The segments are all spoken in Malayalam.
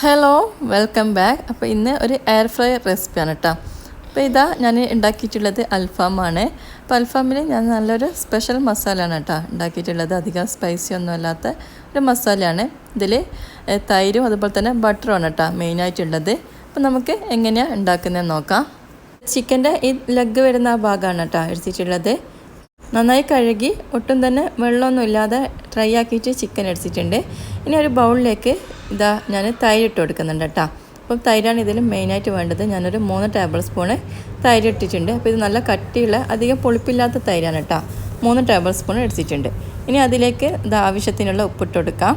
Hello welcome back. അപ്പോൾ ഇന്ന് ഒരു എയർ ഫ്രയർ റെസിപ്പിയാണ് കേട്ടോ. അപ്പോൾ ഇതാ ഞാൻ ഉണ്ടാക്കിയിട്ടുള്ളത് അൽഫാമാണ്. അപ്പോൾ അൽഫാമിൽ ഞാൻ നല്ലൊരു സ്പെഷ്യൽ മസാലയാണ് കേട്ടോ ഉണ്ടാക്കിയിട്ടുള്ളത്. അധികം സ്പൈസി ഒന്നും അല്ലാത്ത ഒരു മസാലയാണ്. ഇതിൽ തൈരും അതുപോലെ തന്നെ ബട്ടറുമാണ് കേട്ടോ മെയിനായിട്ടുള്ളത്. അപ്പോൾ നമുക്ക് എങ്ങനെയാണ് ഉണ്ടാക്കുന്നതെന്ന് നോക്കാം. ചിക്കൻ്റെ ഈ ലെഗ് വരുന്ന ആ ഭാഗമാണ് കേട്ടോ എടുത്തിട്ടുള്ളത്. നന്നായി കഴുകി ഒട്ടും തന്നെ വെള്ളമൊന്നും ഇല്ലാതെ ഡ്രൈ ആക്കിയിട്ട് ചിക്കൻ എടുത്തിട്ടുണ്ട്. ഇനി ഒരു ബൗളിലേക്ക് ഇതാ ഞാൻ തൈര് ഇട്ട് കൊടുക്കുന്നുണ്ട് കേട്ടോ. അപ്പം തൈരാണ് ഇതിൽ മെയിനായിട്ട് വേണ്ടത്. ഞാനൊരു 3 ടേബിൾ സ്പൂണ് തൈര് ഇട്ടിട്ടുണ്ട്. അപ്പോൾ ഇത് നല്ല കട്ടിയുള്ള അധികം പുളിപ്പില്ലാത്ത തൈരാണ് കേട്ടോ. 3 ടേബിൾ സ്പൂൺ എടുത്തിട്ടുണ്ട്. ഇനി അതിലേക്ക് ഇത് ആവശ്യത്തിനുള്ള ഉപ്പിട്ട് കൊടുക്കാം.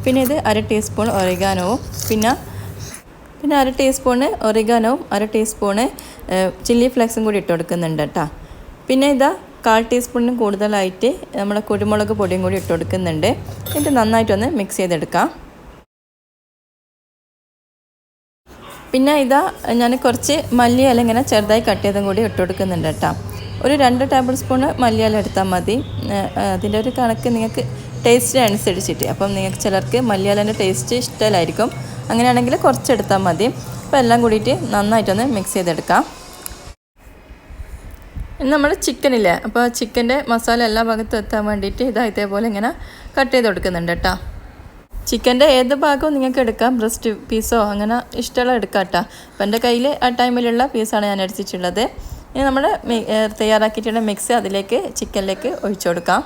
പിന്നെ ഇത് 1/2 ടീസ്പൂൺ ഒറിഗാനോവും പിന്നെ 1/2 ടീസ്പൂണ് ഒറിഗാനോവും 1/2 ടീസ്പൂണ് ചില്ലി ഫ്ലേക്സും കൂടി ഇട്ട് കൊടുക്കുന്നുണ്ട് കേട്ടോ. പിന്നെ ഇതാ 1/4 ടീസ്പൂണിനും കൂടുതലായിട്ട് നമ്മുടെ കുരുമുളക് പൊടിയും കൂടി ഇട്ട് കൊടുക്കുന്നുണ്ട്. ഇത് നന്നായിട്ടൊന്ന് മിക്സ് ചെയ്തെടുക്കാം. പിന്നെ ഇതാ ഞാൻ കുറച്ച് മല്ലിയില ഇങ്ങനെ ചെറുതായി കട്ട് ചെയ്തും കൂടി ഇട്ട് കൊടുക്കുന്നുണ്ട് കേട്ടോ. ഒരു 2 ടേബിൾ സ്പൂണ് മല്ലിയില എടുത്താൽ മതി. അതിൻ്റെ ഒരു കണക്ക് നിങ്ങൾക്ക് ടേസ്റ്റ് അനുസരിച്ചിട്ട്. അപ്പം നിങ്ങൾക്ക് ചിലർക്ക് മല്ലിയിലേൻ്റെ ടേസ്റ്റ് ഇഷ്ടമായിരിക്കും. അങ്ങനെയാണെങ്കിൽ കുറച്ചെടുത്താൽ മതി. അപ്പോൾ എല്ലാം കൂടിയിട്ട് നന്നായിട്ടൊന്ന് മിക്സ് ചെയ്തെടുക്കാം. നമ്മൾ ചിക്കനില്ലേ, അപ്പോൾ ചിക്കൻ്റെ മസാല എല്ലാ ഭാഗത്തും എത്താൻ വേണ്ടിയിട്ട് ഇതേപോലെ ഇങ്ങനെ കട്ട് ചെയ്ത് കൊടുക്കുന്നുണ്ട് കേട്ടോ. ചിക്കൻ്റെ ഏത് ഭാഗവും നിങ്ങൾക്ക് എടുക്കാം, ബ്രസ്റ്റ് പീസോ അങ്ങനെ ഇഷ്ടമുള്ള എടുക്കാം കേട്ടോ. അപ്പോൾ എൻ്റെ കയ്യിൽ ആ ടൈമിലുള്ള പീസാണ് ഞാൻ എടുത്തിട്ടുള്ളത്. ഇനി നമ്മൾ തയ്യാറാക്കിയിട്ടുള്ള മിക്സ് അതിലേക്ക് ചിക്കനിലേക്ക് ഒഴിച്ചു കൊടുക്കാം.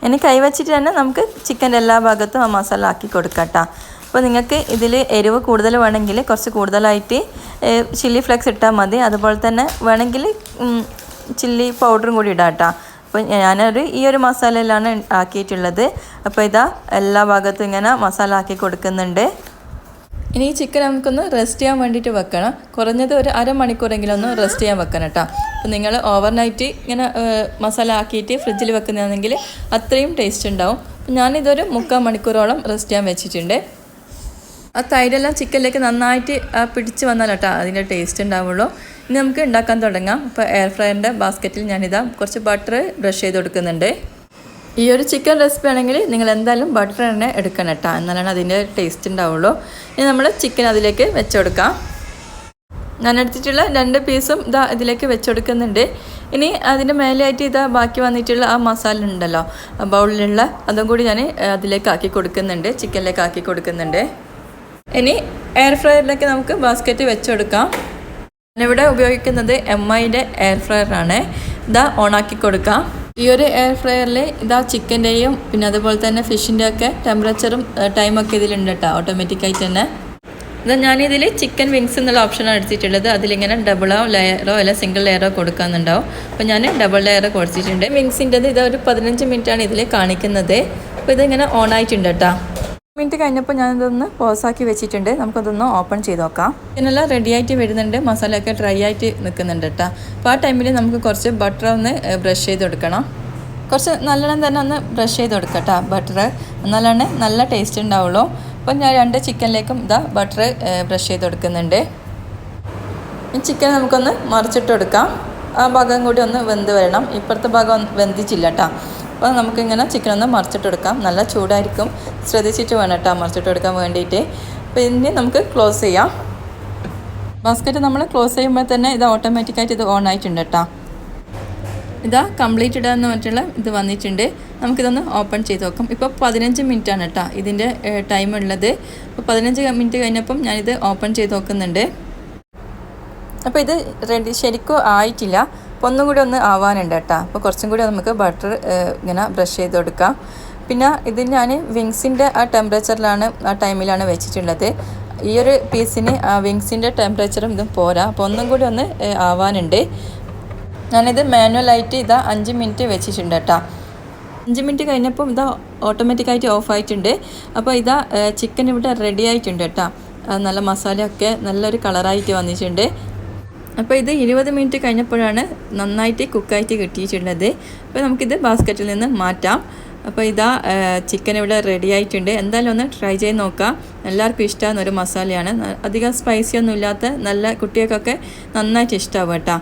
ഇനി കൈ വെച്ചിട്ട് തന്നെ നമുക്ക് ചിക്കൻ്റെ എല്ലാ ഭാഗത്തും ആ മസാല ആക്കി കൊടുക്കാം കേട്ടോ. അപ്പോൾ നിങ്ങൾക്ക് ഇതിൽ എരിവ് കൂടുതൽ വേണമെങ്കിൽ കുറച്ച് കൂടുതലായിട്ട് ചില്ലി ഫ്ലേക്സ് ഇട്ടാൽ മതി. അതുപോലെ തന്നെ വേണമെങ്കിൽ ചില്ലി പൗഡറും കൂടി ഇടാം കേട്ടോ. അപ്പോൾ ഈ ഒരു മസാലയിലാണ് ആക്കിയിട്ടുള്ളത്. അപ്പോൾ ഇതാ എല്ലാ ഭാഗത്തും ഇങ്ങനെ മസാല ആക്കി കൊടുക്കുന്നുണ്ട്. ഇനി ഈ ചിക്കൻ നമുക്കൊന്ന് റെസ്റ്റ് ചെയ്യാൻ വേണ്ടിയിട്ട് വെക്കണം. കുറഞ്ഞത് ഒരു അരമണിക്കൂറെങ്കിലും ഒന്ന് റെസ്റ്റ് ചെയ്യാൻ വെക്കണം കേട്ടോ. അപ്പോൾ നിങ്ങൾ ഓവർനൈറ്റ് ഇങ്ങനെ മസാല ആക്കിയിട്ട് ഫ്രിഡ്ജിൽ വെക്കുന്നതാണെങ്കിൽ അത്രയും ടേസ്റ്റ് ഉണ്ടാവും. അപ്പോൾ ഞാനിതൊരു 3/4 മണിക്കൂറോളം റെസ്റ്റ് ചെയ്യാൻ വെച്ചിട്ടുണ്ട്. ആ തൈരെല്ലാം ചിക്കനിലേക്ക് നന്നായിട്ട് പിടിച്ച് വന്നാൽ കേട്ടോ അതിൻ്റെ ടേസ്റ്റ് ഉണ്ടാവുള്ളൂ. ഇനി നമുക്ക് ഉണ്ടാക്കാൻ തുടങ്ങാം. അപ്പോൾ എയർ ഫ്രയറിൻ്റെ ബാസ്ക്കറ്റിൽ ഞാനിതാ കുറച്ച് ബട്ടർ ബ്രഷ് ചെയ്ത് കൊടുക്കുന്നുണ്ട്. ഈ ഒരു ചിക്കൻ റെസിപ്പി ആണെങ്കിൽ നിങ്ങൾ എന്തായാലും ബട്ടർ തന്നെ എടുക്കണം കേട്ടോ, എന്നാലാണ് അതിൻ്റെ ടേസ്റ്റ് ഉണ്ടാവുള്ളൂ. ഇനി നമ്മൾ ചിക്കൻ അതിലേക്ക് വെച്ച് കൊടുക്കാം. ഞാൻ എടുത്തിട്ടുള്ള 2 പീസും ഇതാ ഇതിലേക്ക് വെച്ച് കൊടുക്കുന്നുണ്ട്. ഇനി അതിൻ്റെ മേലെയായിട്ട് ഇതാ ബാക്കി വന്നിട്ടുള്ള ആ മസാല ഉണ്ടല്ലോ ബൗളിലുള്ള, അതും കൂടി ഞാൻ അതിലേക്ക് ആക്കി കൊടുക്കുന്നുണ്ട്, ചിക്കനിലേക്ക് ആക്കി കൊടുക്കുന്നുണ്ട്. ഇനി എയർ ഫ്രയറിലേക്ക് നമുക്ക് ബാസ്ക്കറ്റ് വെച്ച് കൊടുക്കാം. ഞാനിവിടെ ഉപയോഗിക്കുന്നത് MIൻ്റെ എയർ ഫ്രയറാണ്. ഇതാ ഓണാക്കി കൊടുക്കാം. ഈ ഒരു എയർ ഫ്രയറിൽ ഇതാ ചിക്കൻ്റെയും പിന്നെ അതുപോലെ തന്നെ ഫിഷിൻ്റെ ഒക്കെ ടെമ്പറേച്ചറും ടൈമൊക്കെ ഇതിലുണ്ട് കേട്ടോ ഓട്ടോമാറ്റിക്കായിട്ട് തന്നെ. ഇതാ ഞാനിതിൽ ചിക്കൻ വിങ്സ് എന്നുള്ള ഓപ്ഷനാണ് എടുത്തിട്ടുള്ളത്. അതിലിങ്ങനെ ഡബിളോ ലെയറോ അല്ല സിംഗിൾ ലെയറോ കൊടുക്കാമെന്നുണ്ടാവും. അപ്പോൾ ഞാൻ ഡബിൾ ലെയർ കൊടുത്തിട്ടുണ്ട്. വിങ്സിൻ്റെത് ഇതാ ഒരു 15 മിനിറ്റാണ് ഇതിൽ കാണിക്കുന്നത്. അപ്പോൾ ഇതിങ്ങനെ ഓണായിട്ടുണ്ട് കേട്ടോ. മിനിറ്റ് കഴിഞ്ഞപ്പോൾ ഞാനിതൊന്ന് പോസാക്കി വെച്ചിട്ടുണ്ട്. നമുക്കതൊന്ന് ഓപ്പൺ ചെയ്ത് നോക്കാം. ഇതിനെല്ലാം റെഡി ആയിട്ട് വരുന്നുണ്ട്, മസാലയൊക്കെ ഡ്രൈ ആയിട്ട് നിൽക്കുന്നുണ്ട് കേട്ടോ. അപ്പോൾ ആ ടൈമിൽ നമുക്ക് കുറച്ച് ബട്ടർ ഒന്ന് ബ്രഷ് ചെയ്ത് കൊടുക്കണം. കുറച്ച് നല്ലോണം തന്നെ ഒന്ന് ബ്രഷ് ചെയ്ത് കൊടുക്കാം കേട്ടോ ബട്ടർ, എന്നാലാണ് നല്ല ടേസ്റ്റ് ഉണ്ടാവുള്ളൂ. അപ്പോൾ ഞാൻ 2 ചിക്കനിലേക്കും ഇതാ ബട്ടർ ബ്രഷ് ചെയ്ത് കൊടുക്കുന്നുണ്ട്. ഈ ചിക്കൻ നമുക്കൊന്ന് മറിച്ചിട്ട് കൊടുക്കാം. ആ ഭാഗം കൂടി ഒന്ന് വെന്ത് വരണം. ഇപ്പുറത്തെ ഭാഗം വെന്തിച്ചില്ല കേട്ടോ. അപ്പോൾ നമുക്കിങ്ങനെ ചിക്കൻ ഒന്ന് മറിച്ചിട്ട് കൊടുക്കാം. നല്ല ചൂടായിരിക്കും, ശ്രദ്ധിച്ചിട്ട് വേണം കേട്ടോ മറിച്ചിട്ട് കൊടുക്കാൻ വേണ്ടിയിട്ട്. അപ്പോൾ ഇനി നമുക്ക് ക്ലോസ് ചെയ്യാം. ബാസ്ക്കറ്റ് നമ്മൾ ക്ലോസ് ചെയ്യുമ്പോൾ തന്നെ ഇത് ഓട്ടോമാറ്റിക്കായിട്ട് ഇത് ഓൺ ആയിട്ടുണ്ട് കേട്ടോ. ഇതാ കംപ്ലീറ്റ് ഇടാന്ന് പറഞ്ഞിട്ടുള്ള ഇത് വന്നിട്ടുണ്ട്. നമുക്കിതൊന്ന് ഓപ്പൺ ചെയ്ത് നോക്കാം. ഇപ്പോൾ 15 മിനിറ്റാണ് കേട്ടോ ഇതിൻ്റെ ടൈം ഉള്ളത്. അപ്പോൾ 15 മിനിറ്റ് കഴിഞ്ഞപ്പം ഞാനിത് ഓപ്പൺ ചെയ്ത് നോക്കുന്നുണ്ട്. അപ്പോൾ ഇത് റെഡി ശരിക്കും ആയിട്ടില്ല. അപ്പോൾ ഒന്നും കൂടി ഒന്ന് ആവാനുണ്ട് കേട്ടോ. അപ്പോൾ കുറച്ചും കൂടി നമുക്ക് ബട്ടർ ഇങ്ങനെ ബ്രഷ് ചെയ്ത് കൊടുക്കാം. പിന്നെ ഇത് ഞാൻ വിങ്സിൻ്റെ ആ ടെമ്പറേച്ചറിലാണ് ആ ടൈമിലാണ് വെച്ചിട്ടുള്ളത്. ഈ ഒരു പീസിന് ആ വിങ്സിൻ്റെ ടെമ്പറേച്ചറും ഇതും പോരാ. അപ്പോൾ ഒന്നും കൂടി ഒന്ന് ആവാനുണ്ട്. ഞാനിത് മാനുവലായിട്ട് ഇതാ 5 മിനിറ്റ് വെച്ചിട്ടുണ്ട് കേട്ടോ. 5 മിനിറ്റ് കഴിഞ്ഞപ്പോൾ ഇതാ ഓട്ടോമാറ്റിക്കായിട്ട് ഓഫ് ആയിട്ടുണ്ട്. അപ്പോൾ ഇതാ ചിക്കൻ ഇവിടെ റെഡി ആയിട്ടുണ്ട് കേട്ടോ. നല്ല മസാലയൊക്കെ നല്ലൊരു കളറായിട്ട് വന്നിട്ടുണ്ട്. അപ്പോൾ ഇത് 20 മിനിറ്റ് കഴിഞ്ഞപ്പോഴാണ് നന്നായിട്ട് കുക്കായിട്ട് കിട്ടിയിട്ടുള്ളത്. അപ്പോൾ നമുക്കിത് ബാസ്ക്കറ്റിൽ നിന്ന് മാറ്റാം. അപ്പോൾ ഇതാ ചിക്കൻ ഇവിടെ റെഡി ആയിട്ടുണ്ട്. എന്തായാലും ഒന്ന് ട്രൈ ചെയ്ത് നോക്കാം. എല്ലാവർക്കും ഇഷ്ടമാകുന്ന ഒരു മസാലയാണ്. അധികം സ്പൈസി ഒന്നും ഇല്ലാത്ത നല്ല കുട്ടികൾക്കൊക്കെ നന്നായിട്ട് ഇഷ്ടമാവും കേട്ടോ.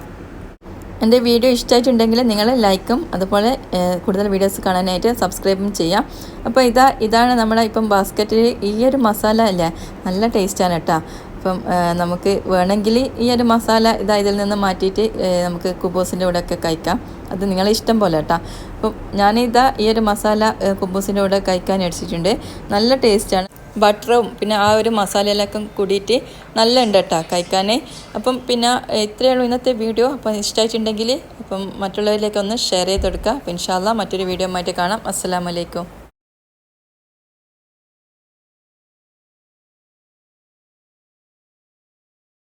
എൻ്റെ വീഡിയോ ഇഷ്ടമായിട്ടുണ്ടെങ്കിൽ നിങ്ങൾ ലൈക്കും അതുപോലെ കൂടുതൽ വീഡിയോസ് കാണാനായിട്ട് സബ്സ്ക്രൈബും ചെയ്യാം. അപ്പോൾ ഇതാണ് നമ്മുടെ ഇപ്പം ബാസ്ക്കറ്റിൽ ഈ ഒരു മസാല അല്ലേ നല്ല ടേസ്റ്റാണ് കേട്ടോ. അപ്പം നമുക്ക് വേണമെങ്കിൽ ഈ ഒരു മസാല ഇതിൽ നിന്ന് മാറ്റിയിട്ട് നമുക്ക് കുബൂസിൻ്റെ കൂടെ ഒക്കെ കഴിക്കാം. അത് നിങ്ങളെ ഇഷ്ടം പോലെ കേട്ടോ. അപ്പം ഈ ഒരു മസാല കുബൂസിൻ്റെ കൂടെ കഴിക്കാൻ അടിച്ചിട്ടുണ്ട്. നല്ല ടേസ്റ്റാണ്. ബട്ടറും പിന്നെ ആ ഒരു മസാലയിലൊക്കെ കൂടിയിട്ട് നല്ല ഉണ്ട് കേട്ടോ കഴിക്കാൻ. അപ്പം പിന്നെ ഇത്രയേ ഉള്ളൂ ഇന്നത്തെ വീഡിയോ. അപ്പം ഇഷ്ടമായിട്ടുണ്ടെങ്കിൽ അപ്പം മറ്റുള്ളവരിലേക്ക് ഒന്ന് ഷെയർ ചെയ്ത് കൊടുക്കുക. അപ്പം ഇൻഷാ അല്ലാഹ് മറ്റൊരു വീഡിയോ ആയിട്ട് കാണാം. അസ്സലാമു അലൈക്കും.